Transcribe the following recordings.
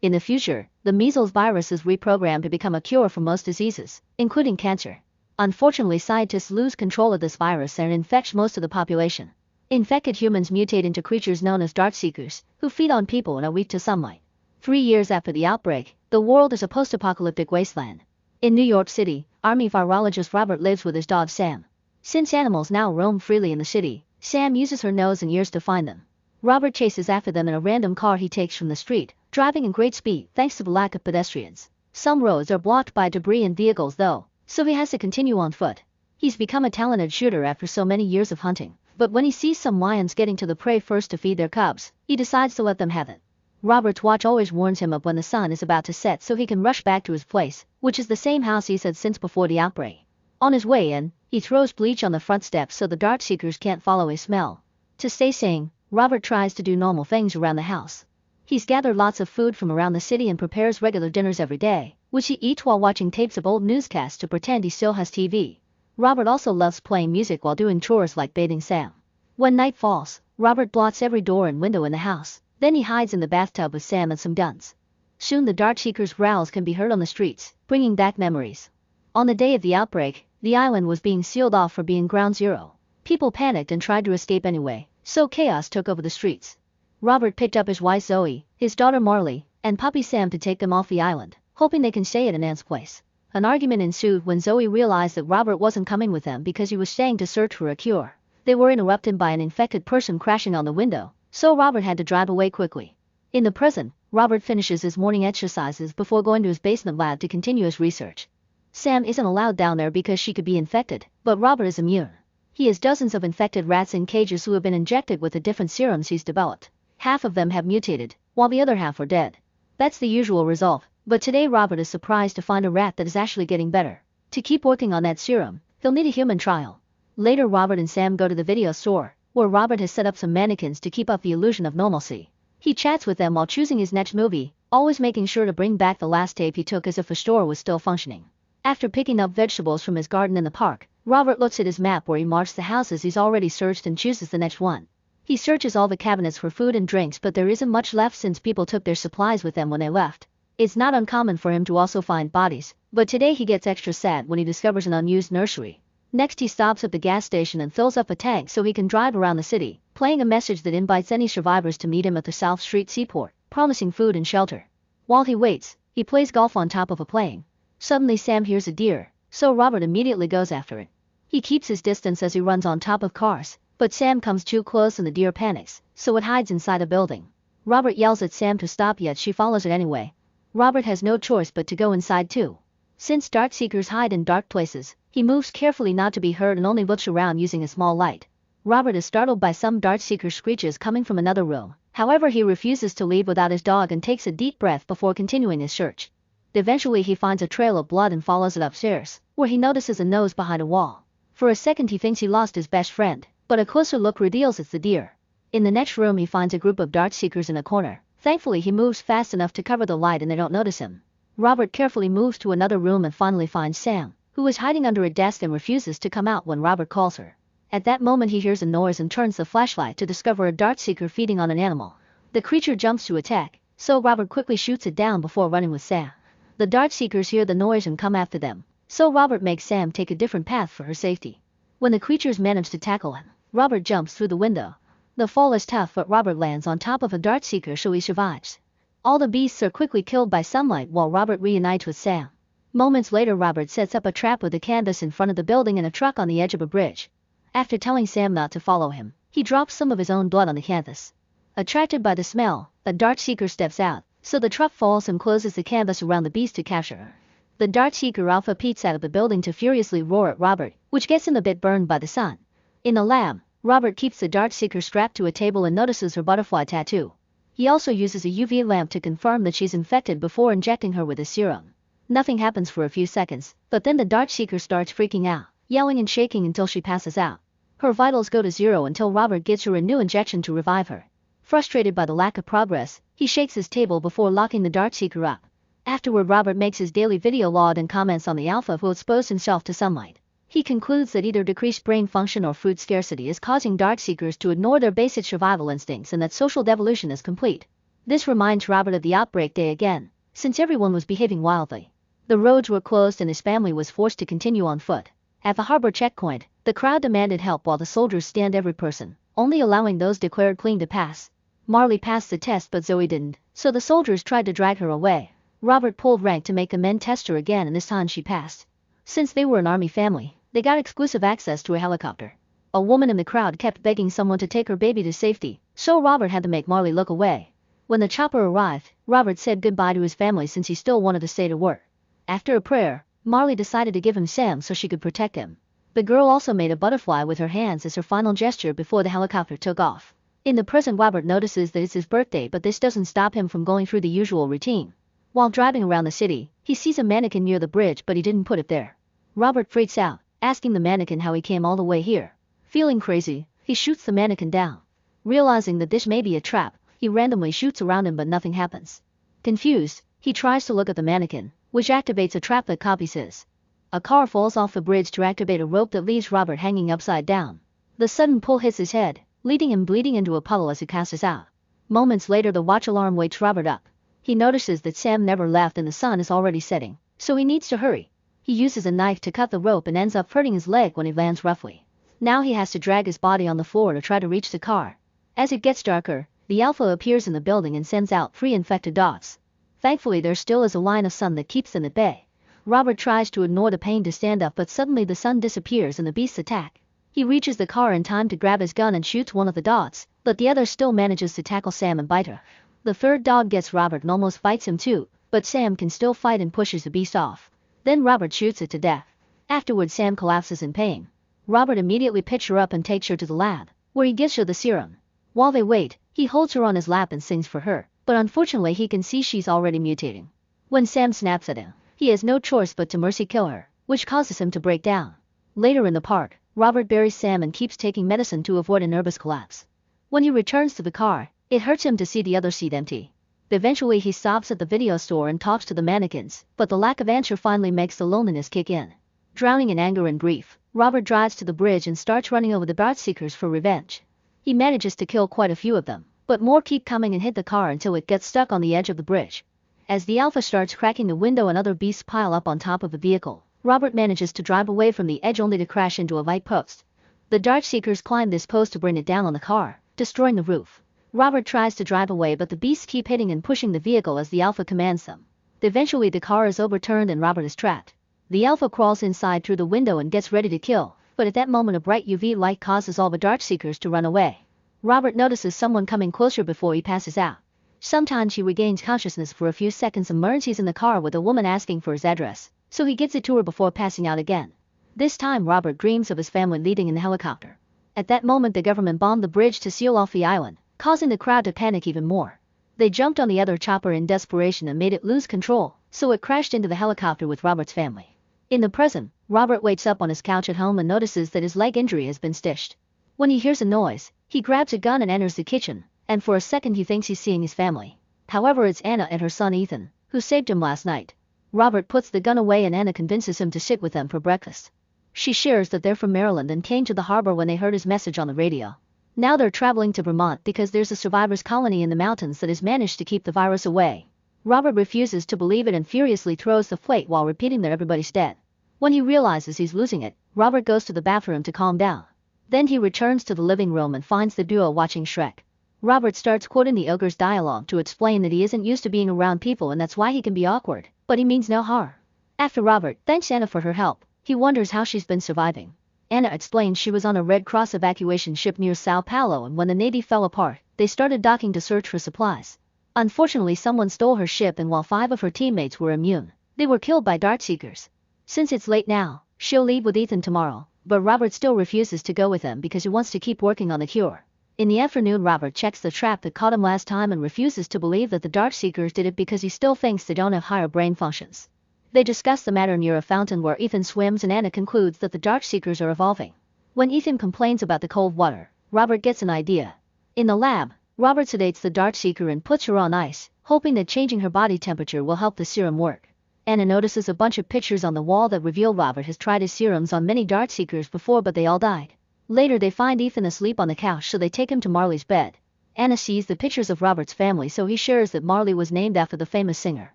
In the future, the measles virus is reprogrammed to become a cure for most diseases, including cancer. Unfortunately, scientists lose control of this virus and infect most of the population. Infected humans mutate into creatures known as Darkseekers, who feed on people and are weak to sunlight. 3 years after the outbreak, the world is a post-apocalyptic wasteland. In New York City, Army virologist Robert lives with his dog Sam. Since animals now roam freely in the city, Sam uses her nose and ears to find them. Robert chases after them in a random car he takes from the street, driving in great speed thanks to the lack of pedestrians. Some roads are blocked by debris and vehicles though, so he has to continue on foot. He's become a talented shooter after so many years of hunting, but when he sees some lions getting to the prey first to feed their cubs, he decides to let them have it. Robert's watch always warns him of when the sun is about to set so he can rush back to his place, which is the same house he's had since before the outbreak. On his way in, he throws bleach on the front steps so the Darkseekers can't follow his smell. To stay sane, Robert tries to do normal things around the house. He's gathered lots of food from around the city and prepares regular dinners every day, which he eats while watching tapes of old newscasts to pretend he still has TV. Robert also loves playing music while doing chores like bathing Sam. When night falls, Robert blots every door and window in the house, then he hides in the bathtub with Sam and some guns. Soon the Darkseekers' growls can be heard on the streets, bringing back memories. On the day of the outbreak, the island was being sealed off for being ground zero. People panicked and tried to escape anyway, so chaos took over the streets. Robert picked up his wife Zoe, his daughter Marley, and puppy Sam to take them off the island, hoping they can stay at an aunt's place. An argument ensued when Zoe realized that Robert wasn't coming with them because he was staying to search for a cure. They were interrupted by an infected person crashing on the window, so Robert had to drive away quickly. In the present, Robert finishes his morning exercises before going to his basement lab to continue his research. Sam isn't allowed down there because she could be infected, but Robert is immune. He has dozens of infected rats in cages who have been injected with the different serums he's developed. Half of them have mutated, while the other half are dead. That's the usual result, but today Robert is surprised to find a rat that is actually getting better. To keep working on that serum, he'll need a human trial. Later Robert and Sam go to the video store, where Robert has set up some mannequins to keep up the illusion of normalcy. He chats with them while choosing his next movie, always making sure to bring back the last tape he took as if the store was still functioning. After picking up vegetables from his garden in the park, Robert looks at his map where he marks the houses he's already searched and chooses the next one. He searches all the cabinets for food and drinks, but there isn't much left since people took their supplies with them when they left. It's not uncommon for him to also find bodies, but today he gets extra sad when he discovers an unused nursery. Next he stops at the gas station and fills up a tank so he can drive around the city, playing a message that invites any survivors to meet him at the South Street Seaport, promising food and shelter. While he waits, he plays golf on top of a plane. Suddenly Sam hears a deer, so Robert immediately goes after it. He keeps his distance as he runs on top of cars, but Sam comes too close and the deer panics, so it hides inside a building. Robert yells at Sam to stop, yet she follows it anyway. Robert has no choice but to go inside too. Since Darkseekers hide in dark places, he moves carefully not to be heard and only looks around using a small light. Robert is startled by some Darkseeker screeches coming from another room, however he refuses to leave without his dog and takes a deep breath before continuing his search. Eventually he finds a trail of blood and follows it upstairs, where he notices a nose behind a wall. For a second he thinks he lost his best friend, but a closer look reveals it's the deer. In the next room he finds a group of Darkseekers in a corner. Thankfully he moves fast enough to cover the light and they don't notice him. Robert carefully moves to another room and finally finds Sam, who is hiding under a desk and refuses to come out when Robert calls her. At that moment he hears a noise and turns the flashlight to discover a Darkseeker feeding on an animal. The creature jumps to attack, so Robert quickly shoots it down before running with Sam. The Darkseekers hear the noise and come after them, so Robert makes Sam take a different path for her safety. When the creatures manage to tackle him, Robert jumps through the window. The fall is tough, but Robert lands on top of a Darkseeker so he survives. All the beasts are quickly killed by sunlight while Robert reunites with Sam. Moments later Robert sets up a trap with a canvas in front of the building and a truck on the edge of a bridge. After telling Sam not to follow him, he drops some of his own blood on the canvas. Attracted by the smell, the Darkseeker steps out, so the truck falls and closes the canvas around the beast to capture her. The Darkseeker Alpha peeks out of the building to furiously roar at Robert, which gets him a bit burned by the sun. In the lab, Robert keeps the Darkseeker strapped to a table and notices her butterfly tattoo. He also uses a UV lamp to confirm that she's infected before injecting her with his serum. Nothing happens for a few seconds, but then the Darkseeker starts freaking out, yelling and shaking until she passes out. Her vitals go to zero until Robert gives her a new injection to revive her. Frustrated by the lack of progress, he shakes his table before locking the Darkseeker up. Afterward Robert makes his daily video log and comments on the alpha who exposed himself to sunlight. He concludes that either decreased brain function or food scarcity is causing Darkseekers to ignore their basic survival instincts and that social devolution is complete. This reminds Robert of the outbreak day again, since everyone was behaving wildly. The roads were closed and his family was forced to continue on foot. At the harbor checkpoint, the crowd demanded help while the soldiers scanned every person, only allowing those declared clean to pass. Marley passed the test but Zoe didn't, so the soldiers tried to drag her away. Robert pulled rank to make the men test her again and this time she passed. Since they were an army family, they got exclusive access to a helicopter. A woman in the crowd kept begging someone to take her baby to safety, so Robert had to make Marley look away. When the chopper arrived, Robert said goodbye to his family since he still wanted to stay to work. After a prayer, Marley decided to give him Sam so she could protect him. The girl also made a butterfly with her hands as her final gesture before the helicopter took off. In the present, Robert notices that it's his birthday, but this doesn't stop him from going through the usual routine. While driving around the city, he sees a mannequin near the bridge but he didn't put it there. Robert freaks out, asking the mannequin how he came all the way here. Feeling crazy, he shoots the mannequin down. Realizing that this may be a trap, he randomly shoots around him but nothing happens. Confused, he tries to look at the mannequin, which activates a trap that copies his. A car falls off the bridge to activate a rope that leaves Robert hanging upside down. The sudden pull hits his head, leading him bleeding into a puddle as he passes out. Moments later, the watch alarm wakes Robert up. He notices that Sam never left and the sun is already setting, so he needs to hurry. He uses a knife to cut the rope and ends up hurting his leg when he lands roughly. Now he has to drag his body on the floor to try to reach the car. As it gets darker, the Alpha appears in the building and sends out 3 infected dogs. Thankfully, there still is a line of sun that keeps them at bay. Robert tries to ignore the pain to stand up, but suddenly the sun disappears and the beasts attack. He reaches the car in time to grab his gun and shoots one of the dogs, but the other still manages to tackle Sam and bite her. The third dog gets Robert and almost bites him too, but Sam can still fight and pushes the beast off. Then Robert shoots it to death. Afterwards, Sam collapses in pain. Robert immediately picks her up and takes her to the lab, where he gives her the serum. While they wait, he holds her on his lap and sings for her, but unfortunately he can see she's already mutating. When Sam snaps at him, he has no choice but to mercy kill her, which causes him to break down. Later in the park, Robert buries Sam and keeps taking medicine to avoid a nervous collapse. When he returns to the car, it hurts him to see the other seat empty. Eventually he stops at the video store and talks to the mannequins, but the lack of answer finally makes the loneliness kick in. Drowning in anger and grief, Robert drives to the bridge and starts running over the dart seekers for revenge. He manages to kill quite a few of them, but more keep coming and hit the car until it gets stuck on the edge of the bridge. As the Alpha starts cracking the window and other beasts pile up on top of the vehicle, Robert manages to drive away from the edge only to crash into a light post. The dart seekers climb this post to bring it down on the car, destroying the roof. Robert tries to drive away, but the beasts keep hitting and pushing the vehicle as the Alpha commands them. Eventually the car is overturned and Robert is trapped. The Alpha crawls inside through the window and gets ready to kill, but at that moment a bright UV light causes all the dart seekers to run away. Robert notices someone coming closer before he passes out. Sometimes he regains consciousness for a few seconds and learns he's in the car with a woman asking for his address, so he gives it to her before passing out again. This time Robert dreams of his family leaving in the helicopter. At that moment the government bombed the bridge to seal off the island, causing the crowd to panic even more. They jumped on the other chopper in desperation and made it lose control, so it crashed into the helicopter with Robert's family. In the present, Robert wakes up on his couch at home and notices that his leg injury has been stitched. When he hears a noise, he grabs a gun and enters the kitchen, and for a second he thinks he's seeing his family. However, it's Anna and her son Ethan, who saved him last night. Robert puts the gun away and Anna convinces him to sit with them for breakfast. She shares that they're from Maryland and came to the harbor when they heard his message on the radio. Now they're traveling to Vermont because there's a survivors' colony in the mountains that has managed to keep the virus away. Robert refuses to believe it and furiously throws the plate while repeating that everybody's dead. When he realizes he's losing it, Robert goes to the bathroom to calm down. Then he returns to the living room and finds the duo watching Shrek. Robert starts quoting the ogre's dialogue to explain that he isn't used to being around people and that's why he can be awkward, but he means no harm. After Robert thanks Anna for her help, he wonders how she's been surviving. Anna explains she was on a Red Cross evacuation ship near Sao Paulo, and when the Navy fell apart, they started docking to search for supplies. Unfortunately, someone stole her ship, and while 5 of her teammates were immune, they were killed by dart seekers. Since it's late now, she'll leave with Ethan tomorrow, but Robert still refuses to go with them because he wants to keep working on the cure. In the afternoon, Robert checks the trap that caught him last time and refuses to believe that the dart seekers did it because he still thinks they don't have higher brain functions. They discuss the matter near a fountain where Ethan swims, and Anna concludes that the dart seekers are evolving. When Ethan complains about the cold water, Robert gets an idea. In the lab, Robert sedates the dart seeker and puts her on ice, hoping that changing her body temperature will help the serum work. Anna notices a bunch of pictures on the wall that reveal Robert has tried his serums on many dart seekers before, but they all died. Later they find Ethan asleep on the couch, so they take him to Marley's bed. Anna sees the pictures of Robert's family, so he shares that Marley was named after the famous singer.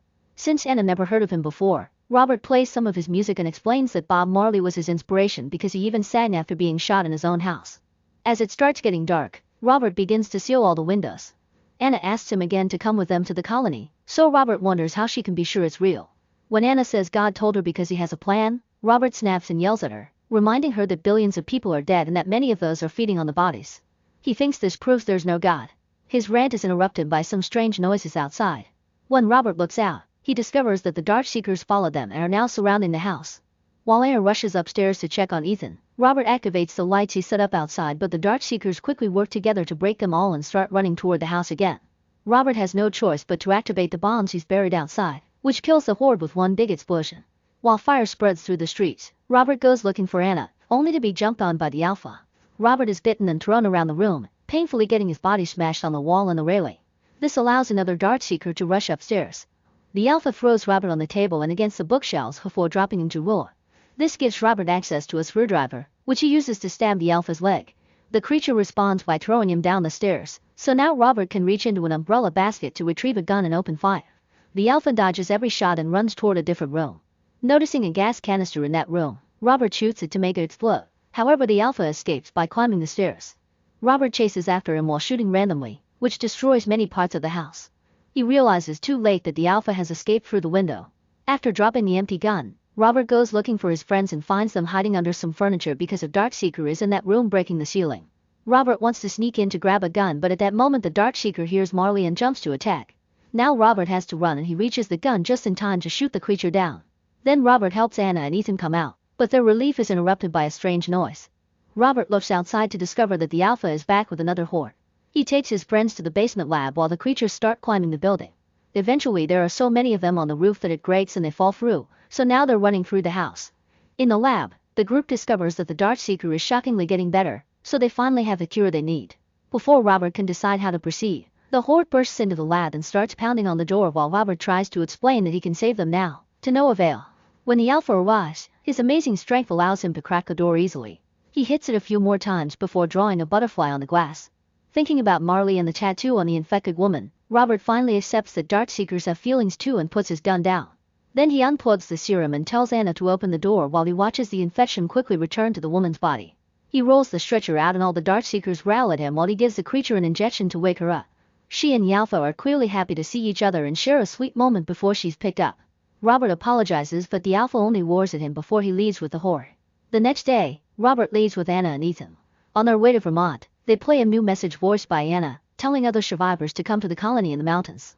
Since Anna never heard of him before, Robert plays some of his music and explains that Bob Marley was his inspiration because he even sang after being shot in his own house. As it starts getting dark, Robert begins to seal all the windows. Anna asks him again to come with them to the colony, so Robert wonders how she can be sure it's real. When Anna says God told her because he has a plan, Robert snaps and yells at her, reminding her that billions of people are dead and that many of those are feeding on the bodies. He thinks this proves there's no God. His rant is interrupted by some strange noises outside. When Robert looks out, he discovers that the Darkseekers followed them and are now surrounding the house. While Anna rushes upstairs to check on Ethan, Robert activates the lights he set up outside, but the Darkseekers quickly work together to break them all and start running toward the house again. Robert has no choice but to activate the bombs he's buried outside, which kills the horde with one big explosion. While fire spreads through the streets, Robert goes looking for Anna, only to be jumped on by the Alpha. Robert is bitten and thrown around the room, painfully getting his body smashed on the wall and the railing. This allows another Darkseeker to rush upstairs. The Alpha throws Robert on the table and against the bookshelves before dropping him to roar. This gives Robert access to a screwdriver, which he uses to stab the Alpha's leg. The creature responds by throwing him down the stairs, so now Robert can reach into an umbrella basket to retrieve a gun and open fire. The Alpha dodges every shot and runs toward a different room. Noticing a gas canister in that room, Robert shoots it to make it explode. However, the Alpha escapes by climbing the stairs. Robert chases after him while shooting randomly, which destroys many parts of the house. He realizes too late that the Alpha has escaped through the window. After dropping the empty gun, Robert goes looking for his friends and finds them hiding under some furniture because a Darkseeker is in that room breaking the ceiling. Robert wants to sneak in to grab a gun, but at that moment the Darkseeker hears Marley and jumps to attack. Now Robert has to run and he reaches the gun just in time to shoot the creature down. Then Robert helps Anna and Ethan come out, but their relief is interrupted by a strange noise. Robert looks outside to discover that the Alpha is back with another horde. He takes his friends to the basement lab while the creatures start climbing the building. Eventually there are so many of them on the roof that it grates and they fall through, so now they're running through the house. In the lab, the group discovers that the Darkseeker is shockingly getting better, so they finally have the cure they need. Before Robert can decide how to proceed, the horde bursts into the lab and starts pounding on the door while Robert tries to explain that he can save them now, to no avail. When the Alpha arrives, his amazing strength allows him to crack the door easily. He hits it a few more times before drawing a butterfly on the glass. Thinking about Marley and the tattoo on the infected woman, Robert finally accepts that Darkseekers have feelings too and puts his gun down. Then he unplugs the serum and tells Anna to open the door while he watches the infection quickly return to the woman's body. He rolls the stretcher out and all the Darkseekers growl at him while he gives the creature an injection to wake her up. She and the Alpha are clearly happy to see each other and share a sweet moment before she's picked up. Robert apologizes, but the Alpha only roars at him before he leaves with the horde. The next day, Robert leaves with Anna and Ethan. On their way to Vermont, they play a new message voiced by Anna, telling other survivors to come to the colony in the mountains.